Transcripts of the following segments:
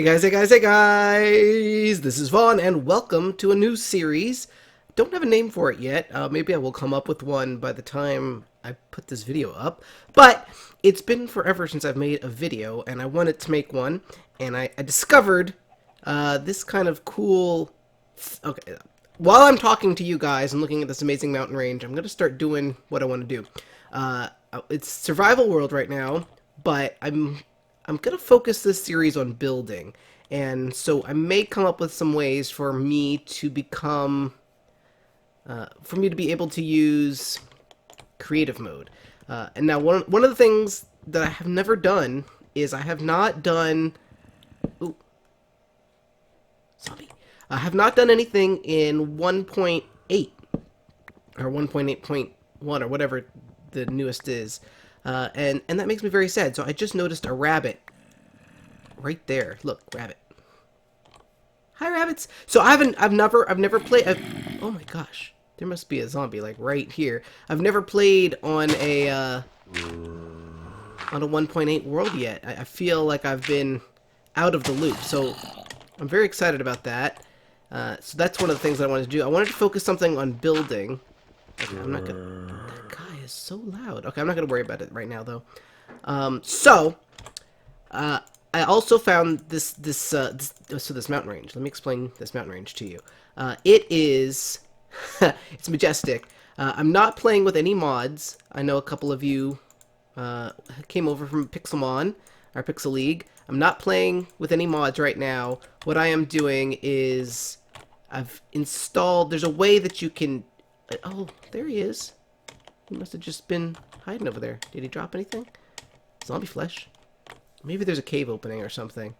Hey guys! This is Vaughn, and welcome to a new series. Don't have a name for it yet. Maybe I will come up with one by the time I put this video up. But it's been forever since I've made a video, and I wanted to make one. And I discovered this kind of cool... Okay, while I'm talking to you guys and looking at this amazing mountain range, I'm going to start doing what I want to do. It's survival world right now, but I'm going to focus this series on building, and so I may come up with some ways for me to become, for me to be able to use creative mode. And now one of the things that I have never done is I have not done, ooh, zombie. I have not done anything in 1.8 or 1.8.1 or whatever the newest is. And that makes me very sad. So I just noticed a rabbit right there. Look, rabbit. Hi, rabbits. So I've never played. Oh my gosh, there must be a zombie like right here. I've never played on a 1.8 world yet. I feel like I've been out of the loop. So I'm very excited about that. So that's one of the things I wanted to do. I wanted to focus something on building. Okay, I'm not gonna. That guy is so loud. Okay, I'm not gonna worry about it right now, though. I also found this mountain range. Let me explain this mountain range to you. It is, it's majestic. I'm not playing with any mods. I know a couple of you came over from Pixelmon, our Pixel League. I'm not playing with any mods right now. What I am doing is I've installed. There's a way that you can. Oh, there he is. He must have just been hiding over there. Did he drop anything? Zombie flesh. Maybe there's a cave opening or something.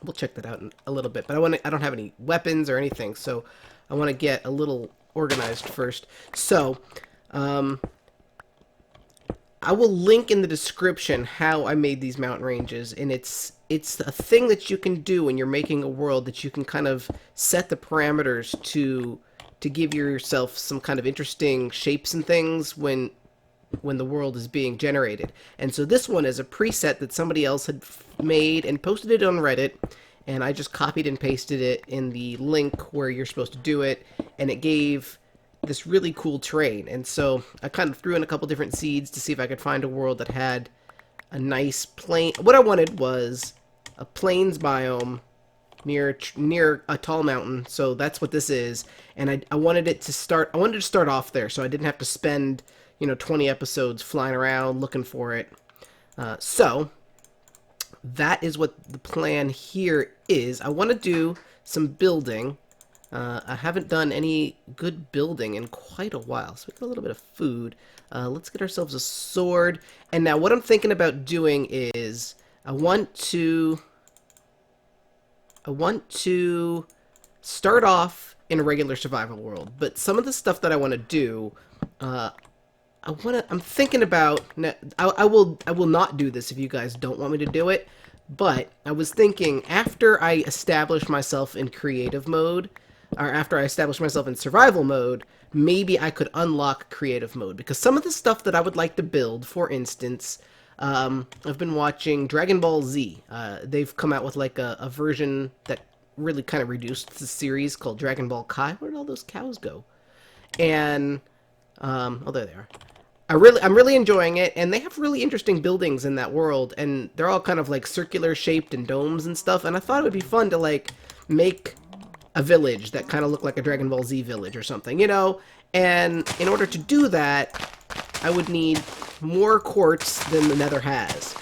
We'll check that out in a little bit. But I don't have any weapons or anything, so I want to get a little organized first. So, I will link in the description how I made these mountain ranges, and it's a thing that you can do when you're making a world, that you can kind of set the parameters to give yourself some kind of interesting shapes and things when the world is being generated. And so this one is a preset that somebody else had made and posted it on Reddit, and I just copied and pasted it in the link where you're supposed to do it, and it gave this really cool terrain. And so I kind of threw in a couple different seeds to see if I could find a world that had a nice plain. What I wanted was a plains biome near a tall mountain, so that's what this is. And I wanted it to start. I wanted to start off there, so I didn't have to spend 20 episodes flying around looking for it. So that is what the plan here is. I want to do some building. I haven't done any good building in quite a while, so we got a little bit of food. Let's get ourselves a sword. And now what I'm thinking about doing is I want to start off in a regular survival world, but some of the stuff that I want to do, I'm thinking about. I will not do this if you guys don't want me to do it, but I was thinking after I establish myself in creative mode, or after I establish myself in survival mode, maybe I could unlock creative mode, because some of the stuff that I would like to build, for instance, I've been watching Dragonball Z. They've come out with like a version that really kind of reduced the series called Dragonball Kai. Where did all those cows go? And oh, there they are. I'm really enjoying it, and they have really interesting buildings in that world, and they're all kind of like circular shaped and domes and stuff. And I thought it would be fun to like make a village that kind of looked like a Dragon Ball Z village or something, And in order to do that, I would need more quartz than the Nether has,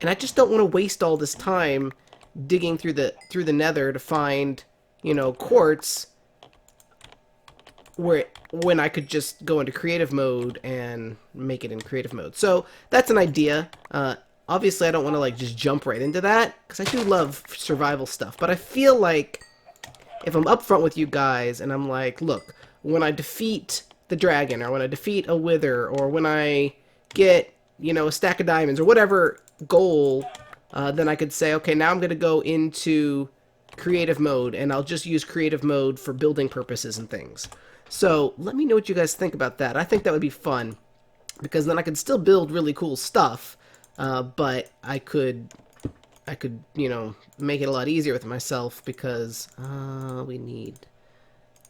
and I just don't want to waste all this time digging through the Nether to find, quartz, when I could just go into creative mode and make it in creative mode. So that's an idea. Obviously, I don't want to like just jump right into that, because I do love survival stuff. But I feel like if I'm upfront with you guys and I'm like, look, when I defeat the dragon, or when I defeat a wither, or when I get, a stack of diamonds, or whatever goal, then I could say, okay, now I'm going to go into creative mode, and I'll just use creative mode for building purposes and things. So let me know what you guys think about that. I think that would be fun, because then I could still build really cool stuff, but I could I could, you know, make it a lot easier with myself because we need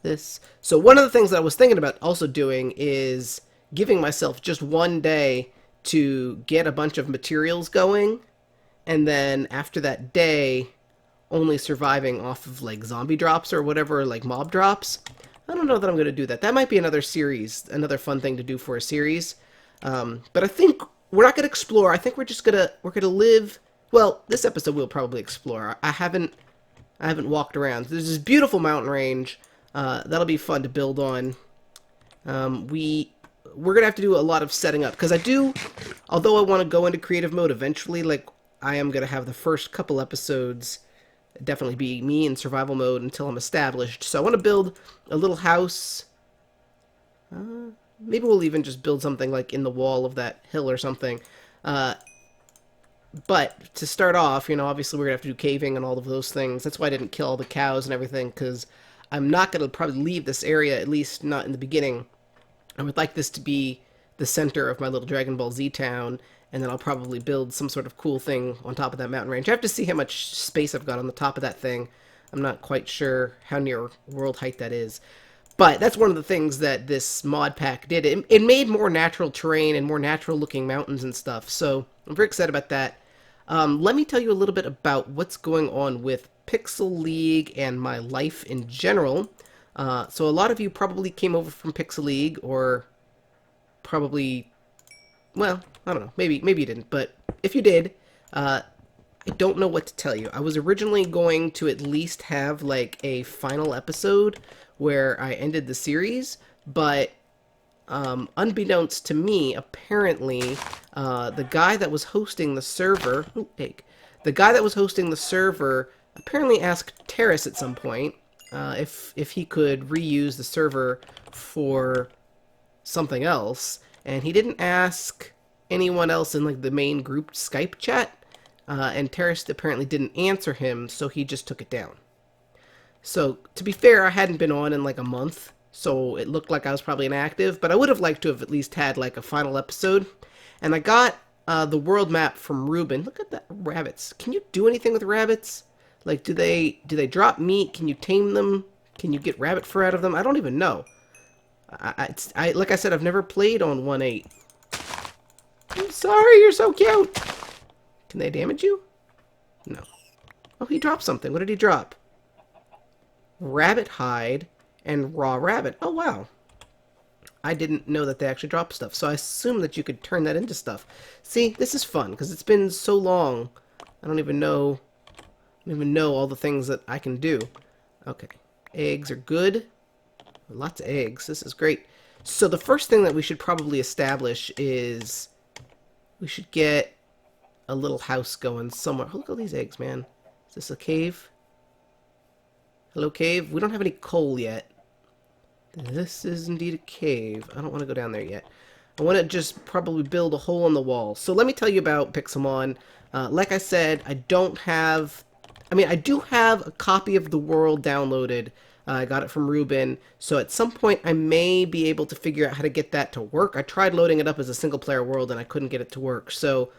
this. So one of the things that I was thinking about also doing is giving myself just one day to get a bunch of materials going, and then after that day, only surviving off of like zombie drops or whatever, like mob drops. I don't know that I'm going to do that. That might be another series, another fun thing to do for a series. But I think we're not going to explore. I think we're gonna live. Well, this episode we'll probably explore. I haven't walked around. There's this beautiful mountain range. That'll be fun to build on. We're gonna have to do a lot of setting up because although I want to go into creative mode eventually, like I am gonna have the first couple episodes definitely be me in survival mode until I'm established. So I want to build a little house. Maybe we'll even just build something like in the wall of that hill or something. But to start off, you know, obviously we're gonna have to do caving and all of those things. That's why I didn't kill all the cows and everything, because I'm not gonna probably leave this area, at least not in the beginning. I would like this to be the center of my little Dragonball Z town, and then I'll probably build some sort of cool thing on top of that mountain range. I have to see how much space I've got on the top of that thing. I'm not quite sure how near world height that is. But that's one of the things that this mod pack did. It made more natural terrain and more natural looking mountains and stuff. So I'm very excited about that. Let me tell you a little bit about what's going on with Pixel League and my life in general. So a lot of you probably came over from Pixel League, or probably, well, I don't know, maybe you didn't, but if you did, I don't know what to tell you. I was originally going to at least have like a final episode where I ended the series, but unbeknownst to me, apparently, the guy that was hosting the server, the guy that was hosting the server apparently asked Terrace at some point if he could reuse the server for something else, and he didn't ask anyone else in like the main group Skype chat, and Terrace apparently didn't answer him, so he just took it down. So, to be fair, I hadn't been on in like a month, so it looked like I was probably inactive, but I would have liked to have at least had like a final episode. And I got the world map from Ruben. Look at that, rabbits. Can you do anything with rabbits? Like, do they drop meat? Can you tame them? Can you get rabbit fur out of them? I don't even know. Like I said, I've never played on 1.8. I'm sorry, you're so cute. Can they damage you? No. Oh, he dropped something. What did he drop? Rabbit hide and raw rabbit. Oh, wow. I didn't know that they actually drop stuff, so I assume that you could turn that into stuff. See, this is fun, because it's been so long. I don't even know all the things that I can do. Okay. Eggs are good. Lots of eggs. This is great. So the first thing that we should probably establish is we should get a little house going somewhere. Look at all these eggs, man. Is this a cave? Hello, cave. We don't have any coal yet. This is indeed a cave. I don't want to go down there yet. I want to just probably build a hole in the wall. So let me tell you about Pixelmon. Like I said, I do have a copy of the world downloaded. I got it from Ruben. So at some point, I may be able to figure out how to get that to work. I tried loading it up as a single-player world, and I couldn't get it to work. So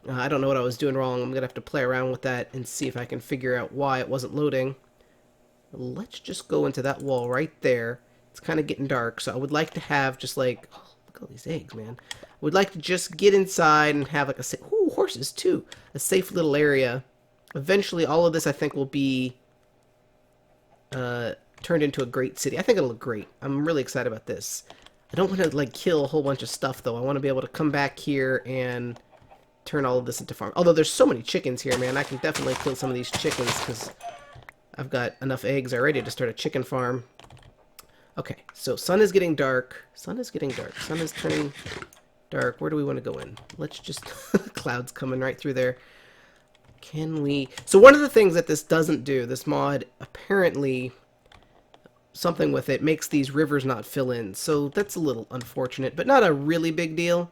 I don't know what I was doing wrong. I'm going to have to play around with that and see if I can figure out why it wasn't loading. Let's just go into that wall right there. It's kind of getting dark, so I would like to have just like... Oh, look at all these eggs, man. I would like to just get inside and have like a... Ooh, horses, too. A safe little area. Eventually, all of this, I think, will be turned into a great city. I think it'll look great. I'm really excited about this. I don't want to, like, kill a whole bunch of stuff, though. I want to be able to come back here and turn all of this into farm. Although there's so many chickens here, man. I can definitely kill some of these chickens, because I've got enough eggs already to start a chicken farm. Okay, so sun is getting dark. Sun is getting dark. Sun is turning dark. Where do we want to go in? Let's just... Clouds coming right through there. Can we... So one of the things that this doesn't do, this mod, apparently, something with it, makes these rivers not fill in. So that's a little unfortunate, but not a really big deal.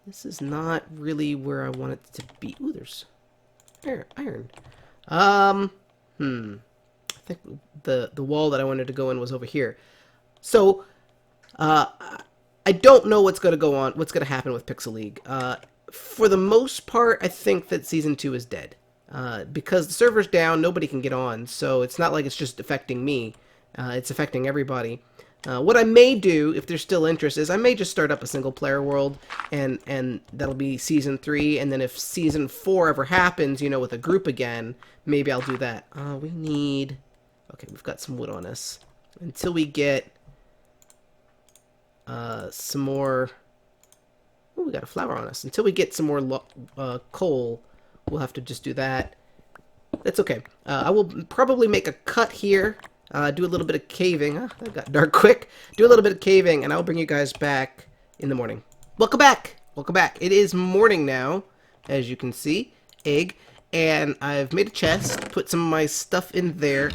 This is not really where I want it to be. Ooh, there's iron. I think the wall that I wanted to go in was over here. So, I don't know what's going to happen with Pixel League. For the most part, I think that Season 2 is dead. Because the server's down, nobody can get on, so it's not like it's just affecting me. It's affecting everybody. What I may do, if there's still interest, is I may just start up a single-player world, and that'll be Season 3, and then if Season 4 ever happens, you know, with a group again, maybe I'll do that. We need... Okay, we've got some wood on us. Until we get some more... Oh, we got a flower on us. Until we get some more coal, we'll have to just do that. That's okay. I will probably make a cut here, do a little bit of caving. That got dark quick. Do a little bit of caving, and I'll bring you guys back in the morning. Welcome back! Welcome back. It is morning now, as you can see. Egg. And I've made a chest, put some of my stuff in there.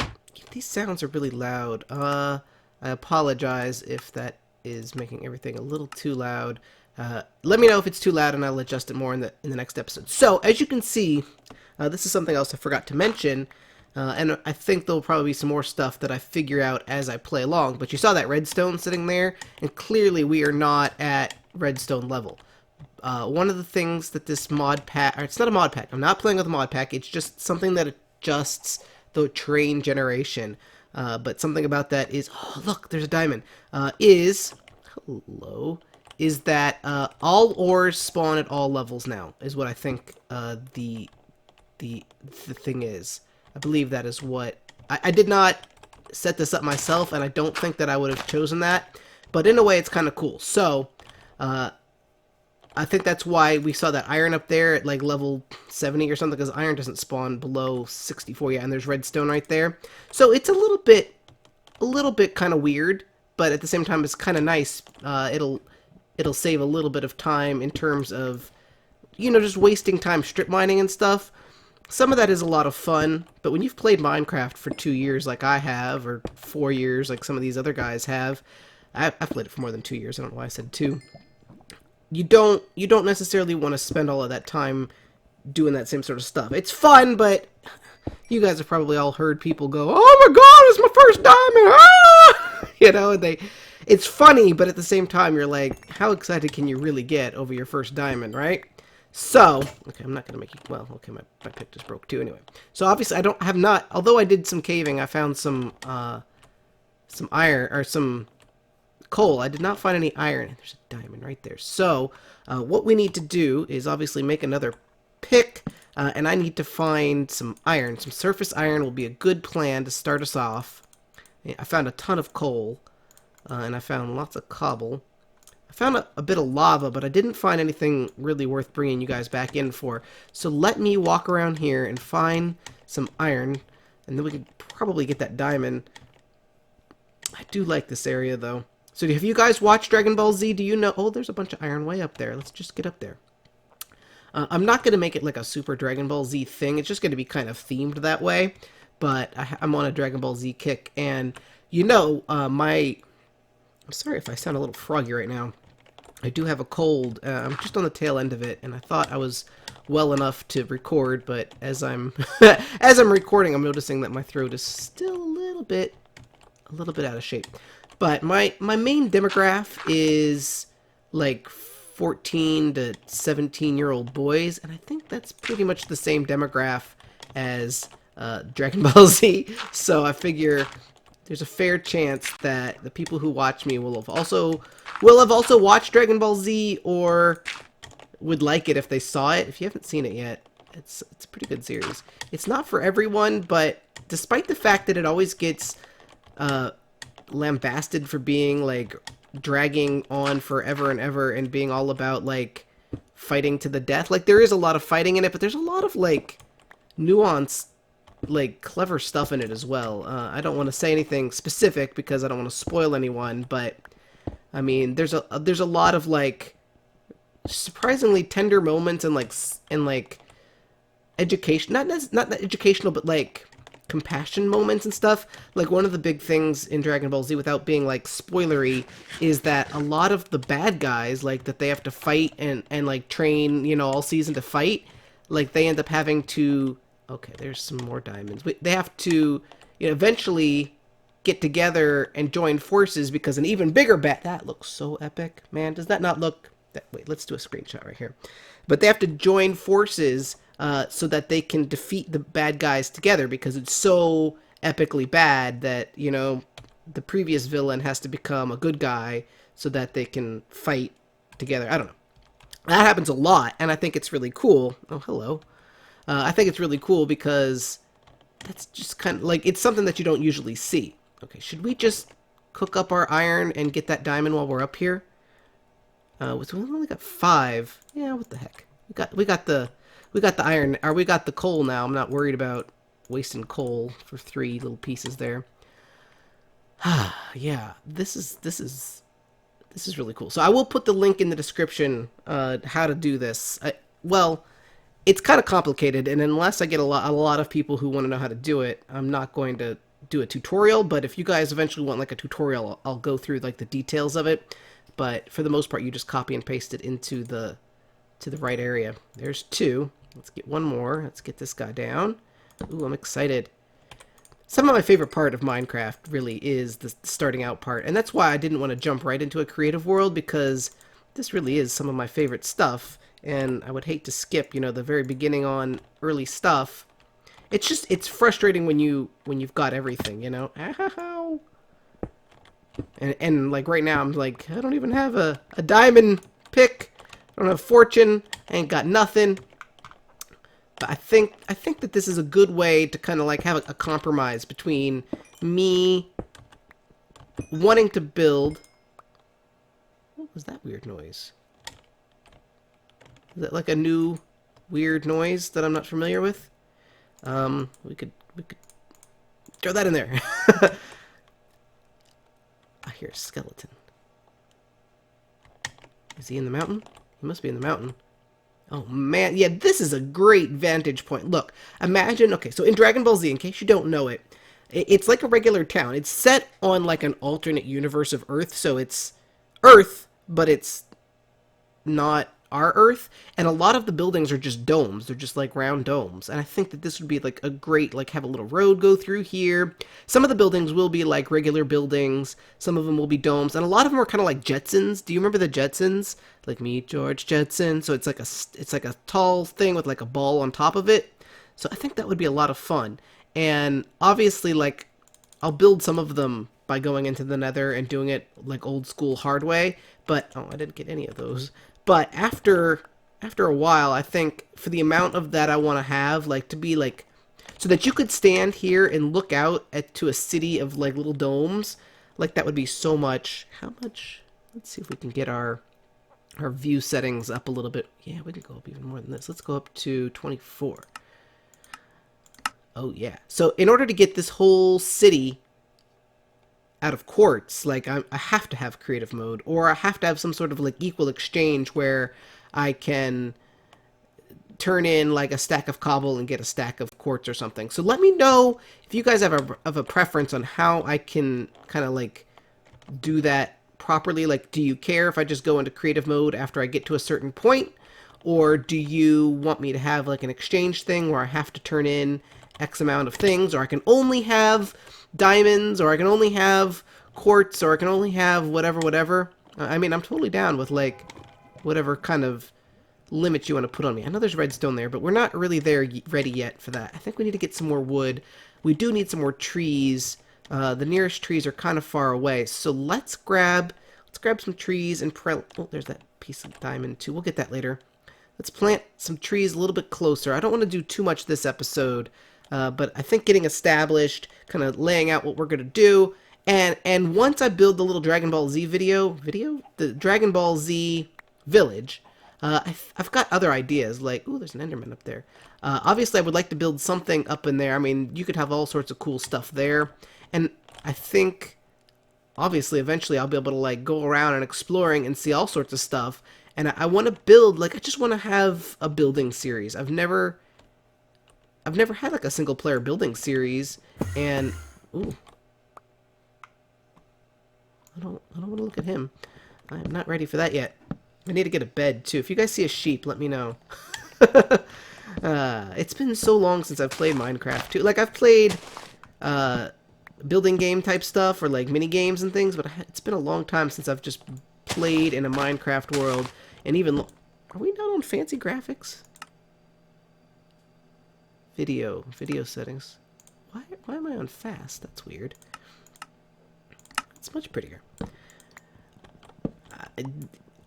These sounds are really loud. I apologize if that is making everything a little too loud. Let me know if it's too loud, and I'll adjust it more in the next episode. So, as you can see, this is something else I forgot to mention, and I think there'll probably be some more stuff that I figure out as I play along. But you saw that redstone sitting there, and clearly we are not at redstone level. One of the things that this mod pack, or it's not a mod pack, I'm not playing with a mod pack, it's just something that adjusts the terrain generation. But something about that is, oh look, there's a diamond, is that all ores spawn at all levels now, is what I think the thing is. I believe that is what... I did not set this up myself, and I don't think that I would have chosen that, but in a way it's kind of cool. So, I think that's why we saw that iron up there at like level 70 or something, because iron doesn't spawn below 64 yet, and there's redstone right there. So it's a little bit kind of weird, but at the same time it's kind of nice. It'll save a little bit of time in terms of, you know, just wasting time strip mining and stuff. Some of that is a lot of fun, but when you've played Minecraft for 2 years like I have, or 4 years like some of these other guys have, I've played it for more than 2 years, I don't know why I said 2. You don't necessarily want to spend all of that time doing that same sort of stuff. It's fun, but you guys have probably all heard people go, "Oh my god, it's my first diamond!" Ah! You know, it's funny, but at the same time, you're like, how excited can you really get over your first diamond, right? So, okay, I'm not going to make you... Well, okay, my pick just broke too anyway. So, obviously, although I did some caving, I found some iron, or some coal. I did not find any iron. There's a diamond right there. So, what we need to do is obviously make another pick, and I need to find some iron. Some surface iron will be a good plan to start us off. I found a ton of coal, and I found lots of cobble. I found a bit of lava, but I didn't find anything really worth bringing you guys back in for. So let me walk around here and find some iron, and then we can probably get that diamond. I do like this area, though. So have you guys watched Dragon Ball Z? Do you know... Oh, there's a bunch of iron way up there. Let's just get up there. I'm not going to make it like a super Dragon Ball Z thing. It's just going to be kind of themed that way. But I'm on a Dragon Ball Z kick. And, you know, I'm sorry if I sound a little froggy right now. I do have a cold. I'm just on the tail end of it. And I thought I was well enough to record. But as I'm as I'm recording, I'm noticing that my throat is still a little bit out of shape. But my main demographic is like 14 to 17-year-old boys, and I think that's pretty much the same demographic as Dragon Ball Z. So I figure there's a fair chance that the people who watch me will have also watched Dragon Ball Z, or would like it if they saw it. If you haven't seen it yet, it's a pretty good series. It's not for everyone, but despite the fact that it always gets lambasted for being like dragging on forever and ever and being all about like fighting to the death, like there is a lot of fighting in it, but there's a lot of like nuanced, like clever stuff in it as well. I don't want to say anything specific because I don't want to spoil anyone, but I mean there's a lot of like surprisingly tender moments and like education, not educational, but like compassion moments and stuff. Like one of the big things in Dragon Ball Z, without being like spoilery, is that a lot of the bad guys, like that they have to fight and like train, you know, all season to fight, like they end up having to... Okay, there's some more diamonds. They have to, you know, eventually get together and join forces because an even bigger bat... That looks so epic, man. Does that not look Wait, let's do a screenshot right here. But they have to join forces so that they can defeat the bad guys together, because it's so epically bad that, you know, the previous villain has to become a good guy so that they can fight together. I don't know. That happens a lot, and I think it's really cool. Oh, hello. I think it's really cool because that's just kind of like, it's something that you don't usually see. Okay, should we just cook up our iron and get that diamond while we're up here? We only got 5. Yeah, what the heck? We got the iron, or we got the coal now. I'm not worried about wasting coal for 3 little pieces there. Yeah, this is really cool. So I will put the link in the description how to do this. Well, it's kind of complicated, and unless I get a lot of people who want to know how to do it, I'm not going to do a tutorial. But if you guys eventually want like a tutorial, I'll go through like the details of it. But for the most part, you just copy and paste it into the right area. There's 2. Let's get one more. Let's get this guy down. Ooh, I'm excited. Some of my favorite part of Minecraft really is the starting out part, and that's why I didn't want to jump right into a creative world, because this really is some of my favorite stuff, and I would hate to skip, you know, the very beginning on early stuff. It's frustrating when you've got everything, you know. Ow. And like right now, I'm like, I don't even have a diamond pick. I don't have fortune. I ain't got nothing. But I think that this is a good way to kind of like have a compromise between me wanting to build. What was that weird noise? Is that like a new weird noise that I'm not familiar with? We could throw that in there. I hear a skeleton. Is he in the mountain? He must be in the mountain. Oh man, yeah, this is a great vantage point. Look, imagine, okay, so in Dragon Ball Z, in case you don't know it, it's like a regular town. It's set on like an alternate universe of Earth, so it's Earth, but it's not our Earth, and a lot of the buildings are just domes. They're just like round domes, and I think that this would be like a great, like, have a little road go through here. Some of the buildings will be like regular buildings, some of them will be domes, and a lot of them are kind of like Jetsons. Do you remember the Jetsons? Like Meet George Jetson. So it's like a tall thing with like a ball on top of it. So I think that would be a lot of fun. And obviously, like, I'll build some of them by going into the Nether and doing it like old school hard way. But oh, I didn't get any of those. But after a while, I think for the amount of that I want to have, like, to be like, so that you could stand here and look out to a city of like little domes, like, that would be so much. How much? Let's see if we can get our view settings up a little bit. Yeah, we can go up even more than this. Let's go up to 24. Oh yeah. So in order to get this whole city out of quartz, like, I have to have creative mode, or I have to have some sort of like equal exchange where I can turn in like a stack of cobble and get a stack of quartz or something. So let me know if you guys have a preference on how I can kind of like do that properly. Like, do you care if I just go into creative mode after I get to a certain point, or do you want me to have like an exchange thing where I have to turn in X amount of things, or I can only have diamonds, or I can only have quartz, or I can only have whatever. I mean, I'm totally down with like whatever kind of limit you want to put on me. I know there's redstone there, but we're not really there ready yet for that. I think we need to get some more wood. We do need some more trees. The nearest trees are kind of far away, so let's grab some trees and oh, there's that piece of diamond too. We'll get that later. Let's plant some trees a little bit closer. I don't want to do too much this episode, but I think getting established, kind of laying out what we're going to do, and once I build the little Dragon Ball Z the Dragon Ball Z village, I've got other ideas, like, ooh, there's an Enderman up there. Obviously, I would like to build something up in there. I mean, you could have all sorts of cool stuff there, and I think, obviously, eventually I'll be able to, like, go around and exploring and see all sorts of stuff, and I want to build, like, I just want to have a building series. I've never had, like, a single-player building series, and, ooh, I don't want to look at him. I'm not ready for that yet. I need to get a bed, too. If you guys see a sheep, let me know. It's been so long since I've played Minecraft, too. Like, I've played building game type stuff, or, like, mini games and things, but it's been a long time since I've just played in a Minecraft world. And even, are we not on fancy graphics? Video settings. Why am I on fast? That's weird. It's much prettier.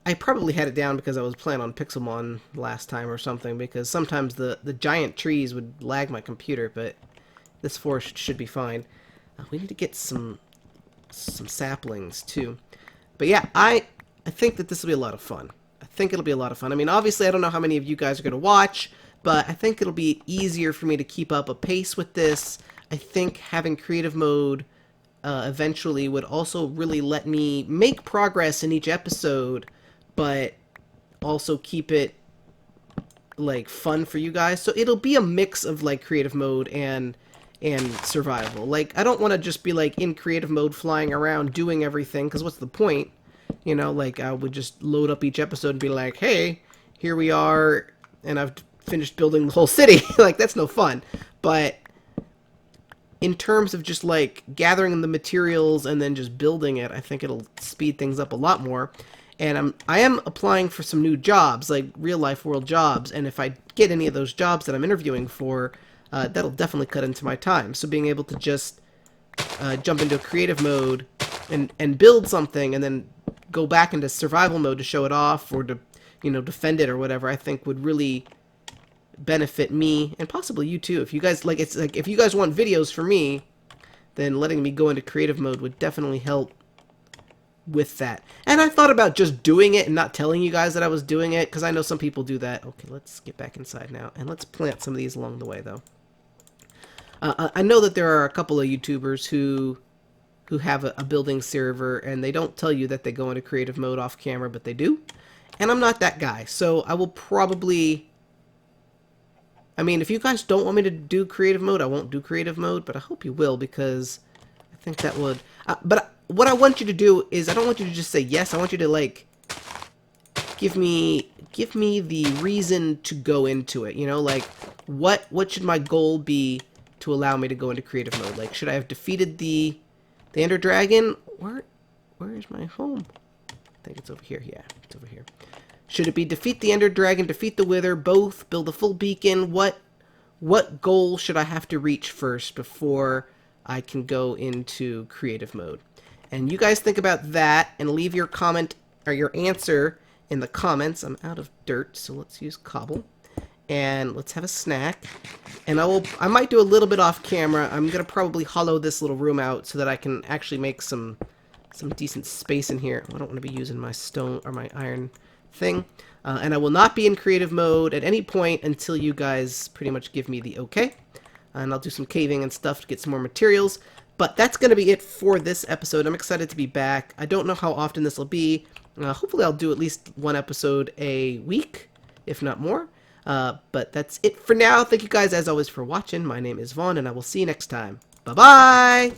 I probably had it down because I was playing on Pixelmon last time or something, because sometimes the giant trees would lag my computer, but this forest should be fine. We need to get some saplings too. But yeah, I think that this will be a lot of fun. I think it'll be a lot of fun. I mean, obviously I don't know how many of you guys are going to watch, but I think it'll be easier for me to keep up a pace with this. I think having creative mode eventually would also really let me make progress in each episode, but also keep it like fun for you guys. So it'll be a mix of like creative mode and survival. Like, I don't want to just be like in creative mode flying around doing everything, because what's the point? You know, like I would just load up each episode and be like, hey, here we are, and I've finished building the whole city. Like, that's no fun. But in terms of just like gathering the materials and then just building it, I think it'll speed things up a lot more. And I am applying for some new jobs, like real life world jobs, and if I get any of those jobs that I'm interviewing for, that'll definitely cut into my time. So being able to just jump into creative mode and build something and then go back into survival mode to show it off or to, you know, defend it or whatever, I think would really benefit me and possibly you too. If you guys like, it's like if you guys want videos for me, then letting me go into creative mode would definitely help with that. And I thought about just doing it and not telling you guys that I was doing it, because I know some people do that. Okay, let's get back inside now, and let's plant some of these along the way, though. I know that there are a couple of YouTubers who have a building server, and they don't tell you that they go into creative mode off camera, but they do. And I'm not that guy, so I will probably... I mean, if you guys don't want me to do creative mode, I won't do creative mode, but I hope you will, because I think that would... but what I want you to do is, I don't want you to just say yes. I want you to, like, give me the reason to go into it. You know, like, what should my goal be to allow me to go into creative mode? Like, should I have defeated the Ender Dragon? Where is my home? I think it's over here. Yeah, it's over here. Should it be defeat the Ender Dragon, defeat the Wither, both, build a full beacon? What goal should I have to reach first before I can go into creative mode? And you guys think about that and leave your comment or your answer in the comments. I'm out of dirt, so let's use cobble. And let's have a snack. And I might do a little bit off camera. I'm gonna probably hollow this little room out so that I can actually make some decent space in here. I don't want to be using my stone or my iron thing. And I will not be in creative mode at any point until you guys pretty much give me the okay. And I'll do some caving and stuff to get some more materials. But that's going to be it for this episode. I'm excited to be back. I don't know how often this will be. Hopefully I'll do at least one episode a week, if not more. But that's it for now. Thank you guys, as always, for watching. My name is Vaughn, and I will see you next time. Bye-bye!